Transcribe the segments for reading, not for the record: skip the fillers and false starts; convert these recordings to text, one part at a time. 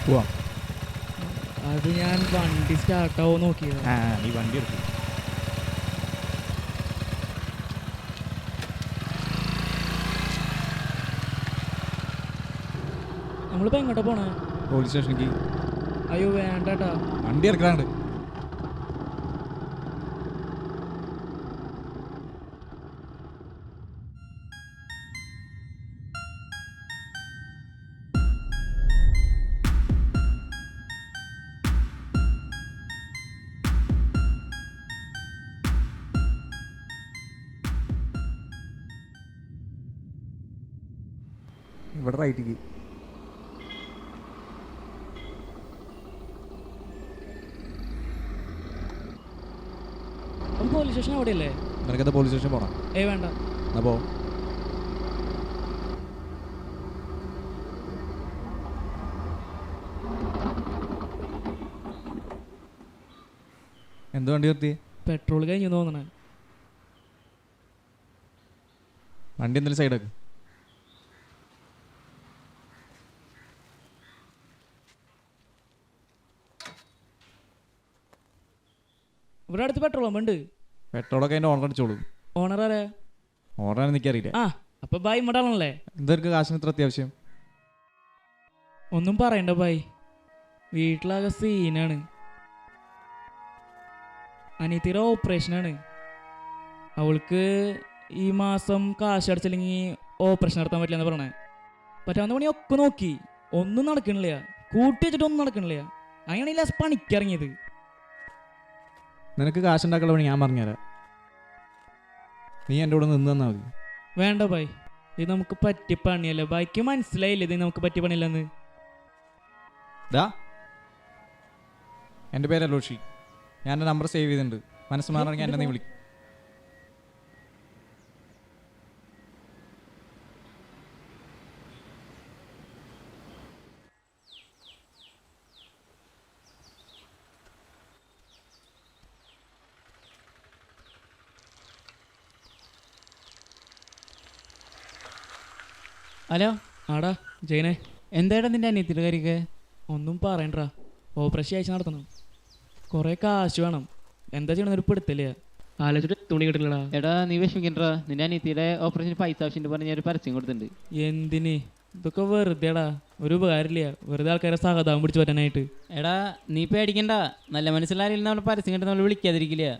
പോവാം. അത് ഞാൻ വണ്ടി സ്റ്റാർട്ടാവോ നോക്കിയത്. നീ വണ്ടി എടുത്തു. നമ്മളിപ്പോൾ എങ്ങോട്ടാ പോണേ? പോലീസ് സ്റ്റേഷനിലേക്ക്. അയ്യോ വേണ്ടാട്ടാ, വണ്ടി ഇറക്കാണ്ട്. ഇവിടെ റൈറ്റിക്ക്. Police station അവിടെയല്ലേ? നിനക്കെന്താ പോലീസ് സ്റ്റേഷൻ പോണം? വേണ്ട. അപ്പോ എന്ത് വണ്ടി നിർത്തി? പെട്രോൾ കഴിഞ്ഞു തോന്നണേ. വണ്ടി എന്തെങ്കിലും സൈഡാക്ക്. ഇവിടെ അടുത്ത് പെട്രോൾ പമ്പ് ഉണ്ട്. പെട്രോളൊക്കെ അതിൻ്റെ ഓണർ അടിച്ചോളൂ. ഓണർ ആരാ? ഓണറാണെന്ന് എനിക്കറിയില്ല. ആ അപ്പൊ ബായ് ഇവിടെ ആണല്ലേ? എന്തൊക്കെ കാശിന് ഇത്ര അത്യാവശ്യം? ഒന്നും പറയണ്ട ബായ്, വീട്ടിലാകെ സീനാണ്. അനിയത്തിയുടെ ഓപ്പറേഷനാണ്. അവൾക്ക് ഈ മാസം കാശ് അടച്ചില്ലെങ്കിൽ ഓപ്പറേഷൻ നടത്താൻ പറ്റില്ല എന്ന് പറഞ്ഞേ. പറ്റാവുന്ന പണിയൊക്കെ നോക്കി, ഒന്നും നടക്കണില്ല. കൂട്ടി വെച്ചിട്ടൊന്നും നടക്കണില്ല. അങ്ങനെയാണെങ്കിൽ പണിക്കിറങ്ങിയത്. നിനക്ക് കാശുണ്ടാക്കാനുള്ള പണി ഞാൻ പറഞ്ഞുതരാം. നീ എൻ്റെ കൂടെ നിന്ന് തന്നാൽ മതി. വേണ്ട ബായ്, ഇത് നമുക്ക് പറ്റിയ പണിയല്ല. ബായ്ക്ക് മനസ്സിലായില്ലേ ഇത് നമുക്ക് പറ്റിയ പണിയില്ലെന്ന്? എൻ്റെ പേര് അലോഷി. ഞാൻ എൻ്റെ നമ്പർ സേവ് ചെയ്തിട്ടുണ്ട്. മനസ്സ് മാറണമെങ്കിൽ എന്നെ നീ വിളിക്കും. ഹലോ. ആടാ ജയനെ, എന്താടാ നിന്റെ അനിയത്തിൻ്റെ കാര്യമൊക്കെ? ഒന്നും പറയണ്ടാ. ഓപ്പറേഷൻ അയച്ചു നടത്തണം. കുറേ കാശ് വേണം. എന്താ ചെയ്യണമെന്നൊരു പെടുത്തില്ല. ആലോചിച്ചിട്ട് തുണി കിട്ടില്ലടാ. എടാ നീ വിഷമിക്കണ്ടാ, നിന്റെ അനിയത്തിയുടെ ഓപ്പറേഷൻ പൈസ ആവശ്യമുണ്ട് പറഞ്ഞ് ഞാൻ ഒരു പരസ്യം കൊടുത്തിട്ടുണ്ട്. എന്തിന്? ഇതൊക്കെ വെറുതെടാ, ഒരു ഉപകാരമില്ല. വെറുതെ ആൾക്കാരെ സഹതാപം പിടിച്ച് പറ്റാനായിട്ട്. എടാ നീ പേടിക്കണ്ട, നല്ല മനസ്സിലാരില്ല നമ്മൾ പരസ്യം കിട്ടുന്ന നമ്മൾ വിളിക്കാതിരിക്കില്ല.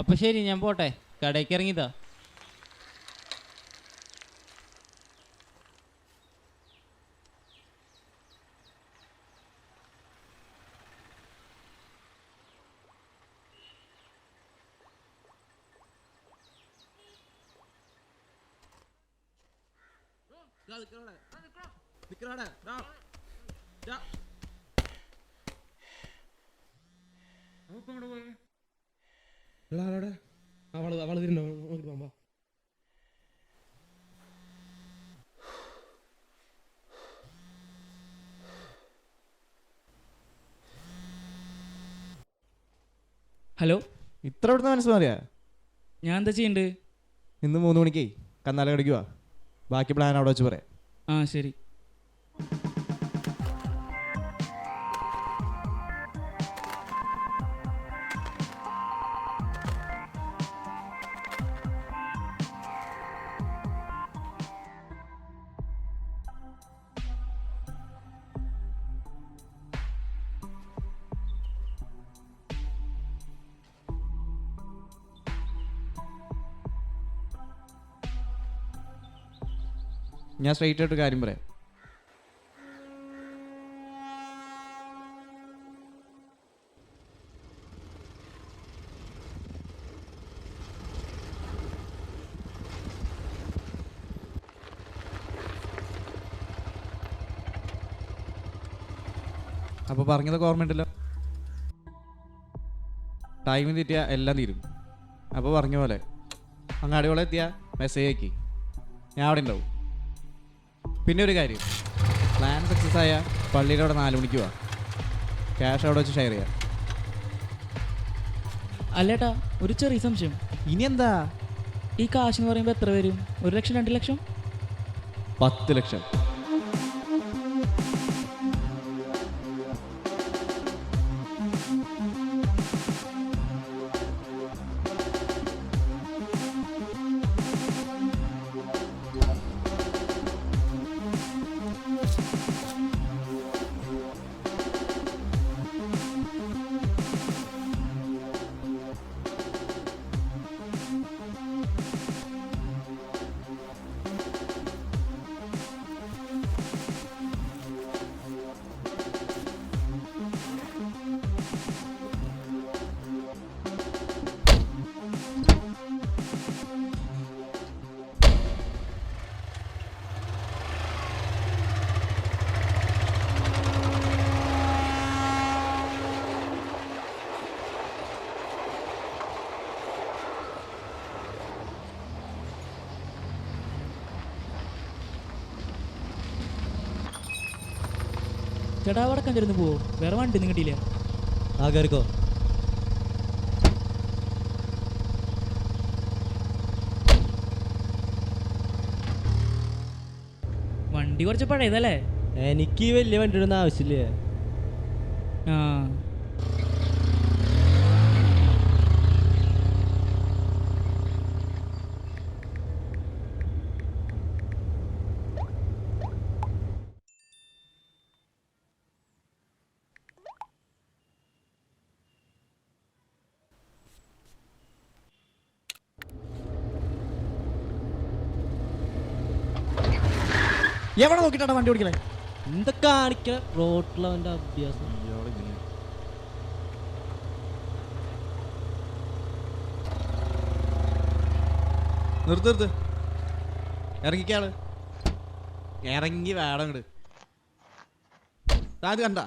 അപ്പോൾ ശരി, ഞാൻ പോട്ടെ, കടയ്ക്ക് ഇറങ്ങിയതാ. ഹലോ, ഇത്ര ഇവിടുന്ന് മനസ്സ് മാറിയാ? ഞാൻ എന്താ ചെയ്യണ്ട്? ഇന്ന് 3 മണിക്ക് കന്നാല കടിക്കുക. ബാക്കി പ്ലാൻ അവിടെ വെച്ച് പറയാം. ആ ശരി. ഞാൻ സ്ട്രെയിറ്റ് ആയിട്ട് കാര്യം പറയാം. അപ്പോൾ പറഞ്ഞതൊക്കെ ഓർമ്മയുണ്ടല്ലോ. ടൈമിൽ തെറ്റിയാൽ എല്ലാം തീരും. അപ്പോൾ പറഞ്ഞ പോലെ അങ്ങാടിയോളം എത്തിയാൽ മെസ്സേജ് ആക്കി, ഞാൻ അവിടെ ഉണ്ടാവും. പിന്നെ ഒരു കാര്യം, പ്ലാൻ സക്സസ് ആയ പള്ളിയുടെ അവിടെ 4 മണിക്ക് പോവാം. ക്യാഷ് അവിടെ വെച്ച് ഷെയർ ചെയ്യാം. അല്ലേട്ടാ, ഒരു ചെറിയ സംശയം. ഇനി എന്താ? ഈ കാശ് എന്ന് പറയുമ്പോൾ എത്ര വരും? 1 ലക്ഷം, 2 ലക്ഷം? 10 ലക്ഷം. ചേട്ടാ വടക്കാഞ്ചേരിന്ന് പോവോ? വേറെ വണ്ടി ഒന്നും കിട്ടിയില്ല. ആ കയറിക്കോ. വണ്ടി കുറച്ച് പഴയതല്ലേ? എനിക്ക് ഈ വലിയ വണ്ടിയുടെ ഒന്നും ആവശ്യമില്ല. ആ എവിടെ നോക്കിയിട്ടാണ് വണ്ടി ഓടിക്കണേ? എന്താ കാണിക്കണ റോട്ടിലവൻ്റെ അഭ്യാസം. നിർത്ത് ഇറങ്ങിക്കാള് ഇറങ്ങി വേണം ഇങ്ങട്. അത് കണ്ട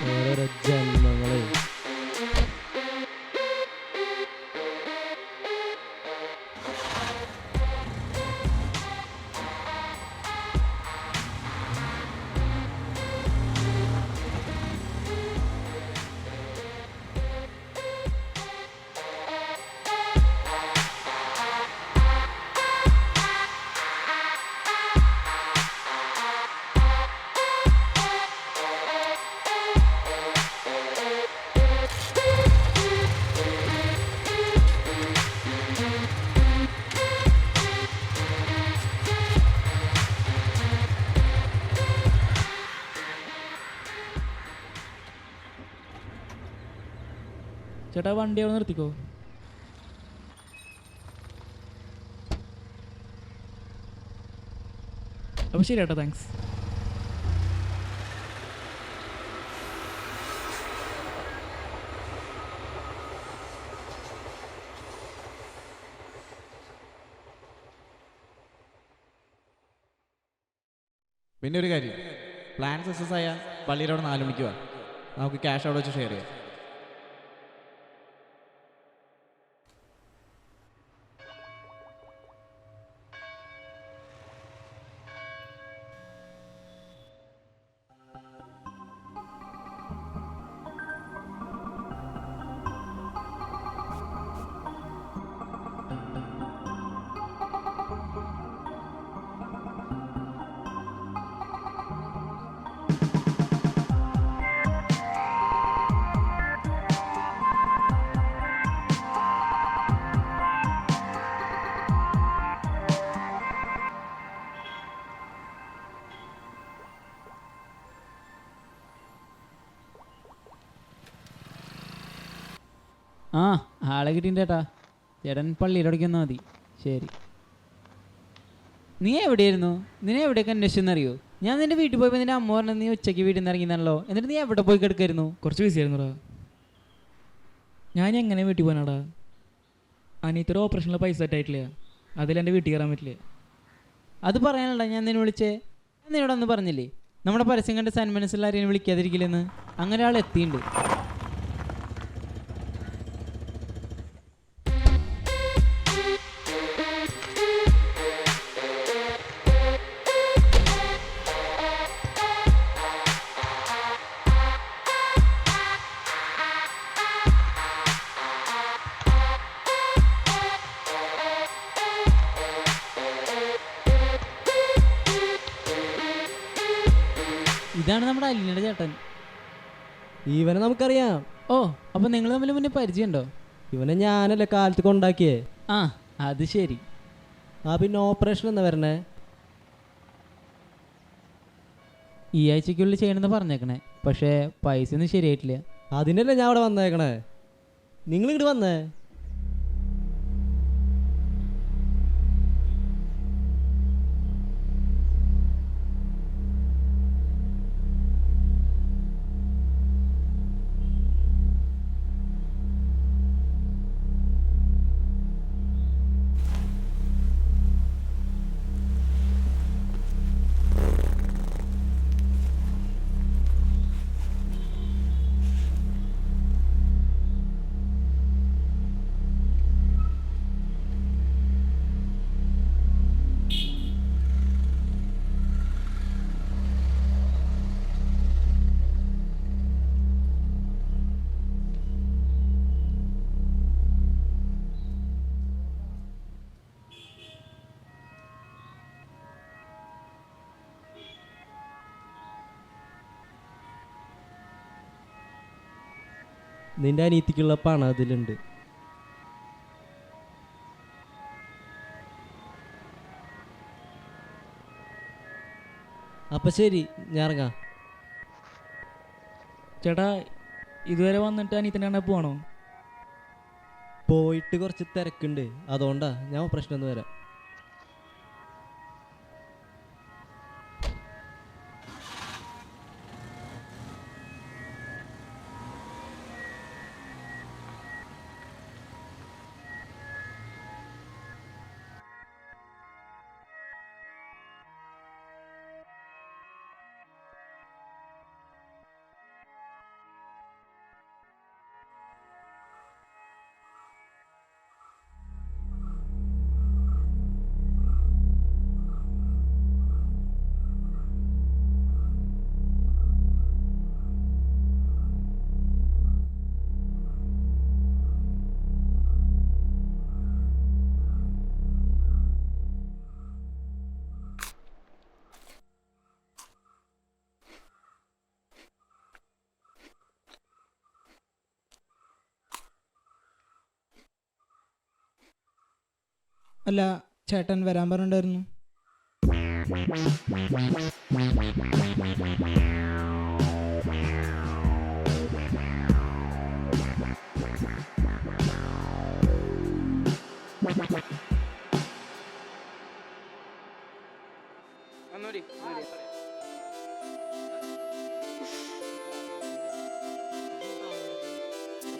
ഓരോരോ ജന്മങ്ങളെ. ചേട്ടാ വണ്ടി അവിടെ നിർത്തിക്കോ. അപ്പോൾ ശരി ചേട്ടാ, താങ്ക്സ്. പിന്നെ ഒരു കാര്യം, പ്ലാൻ സക്സസ് ആയ പള്ളിയുടെ അവിടെ 4 മണിക്ക് വാ. നമുക്ക് ക്യാഷ് അവിടെ വെച്ച് ഷെയർ ചെയ്യാം. ആ ആളെ കിട്ടിയിട്ട് ചേട്ടാ. ചേട്ടൻ പള്ളിയിലടയ്ക്ക് വന്നാൽ മതി. ശരി. നീ എവിടെയായിരുന്നു? നിന്നെ എവിടെയൊക്കെ അന്വേഷിച്ചെന്നറിയോ? ഞാൻ നിന്റെ വീട്ടിൽ പോയപ്പോൾ നിന്റെ അമ്മ പറഞ്ഞത് നീ ഉച്ചയ്ക്ക് വീട്ടിൽ നിന്ന് ഇറങ്ങിയെന്നല്ലോ. എന്നിട്ട് നീ എവിടെ പോയി കിടക്കായിരുന്നു? കുറച്ച് ബിസി ആയിരുന്നുടാ. ഞാൻ എങ്ങനെ വീട്ടിൽ പോകാനാടാ? അനിയത്തൊരു ഓപ്പറേഷനിലെ പൈസ സെറ്റായിട്ടില്ല. അതിലെൻ്റെ വീട്ടിൽ കയറാൻ പറ്റില്ല. അത് പറയാനല്ല ഞാൻ നിന്നെ വിളിച്ചേ. ഞാൻ നിന്നോട് അന്ന് പറഞ്ഞില്ലേ നമ്മുടെ പരസ്യം കണ്ട് സന്മനസ്സിലാരെയും വിളിക്കാതിരിക്കില്ലെന്ന്? അങ്ങനെ ആൾ എത്തിയിട്ടുണ്ട്. ഇതാണ് നമ്മുടെ അലീനയുടെ ചേട്ടൻ. ഇവനെ നമുക്കറിയാം. ഓ, അപ്പം നിങ്ങൾ തമ്മിൽ മുന്നേ പരിചയമുണ്ടോ? ഇവനെ ഞാനല്ലേ കാലത്ത് കൊണ്ടാക്കിയേ. ആ അത് ശരി. ആ പിന്നെ ഓപ്പറേഷൻ എന്നാ വരണേ? ഈ ആഴ്ചക്കുള്ളിൽ ചെയ്യണമെന്ന് പറഞ്ഞേക്കണേ, പക്ഷേ പൈസ ഒന്നും ശരിയായിട്ടില്ല. അതിനല്ലേ ഞാൻ അവിടെ വന്നേക്കണേ. നിങ്ങളിങ്ങോട്ട് വന്നേ. നിന്റെ അനീതിക്കുള്ള പണം അതിലുണ്ട്. അപ്പൊ ശരി, ഞാൻ ഇറങ്ങാം. ചേട്ടാ ഇതുവരെ വന്നിട്ട് അനിയത്തിൻ്റെ കാണാൻ പോവാണോ? പോയിട്ട് കുറച്ച് തിരക്കുണ്ട്, അതുകൊണ്ടാ ഞാൻ പ്രശ്നം ഒന്ന് വരാം. അല്ല, ചേട്ടൻ വരാൻ പറഞ്ഞിട്ടുണ്ടായിരുന്നു.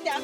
ഞാൻ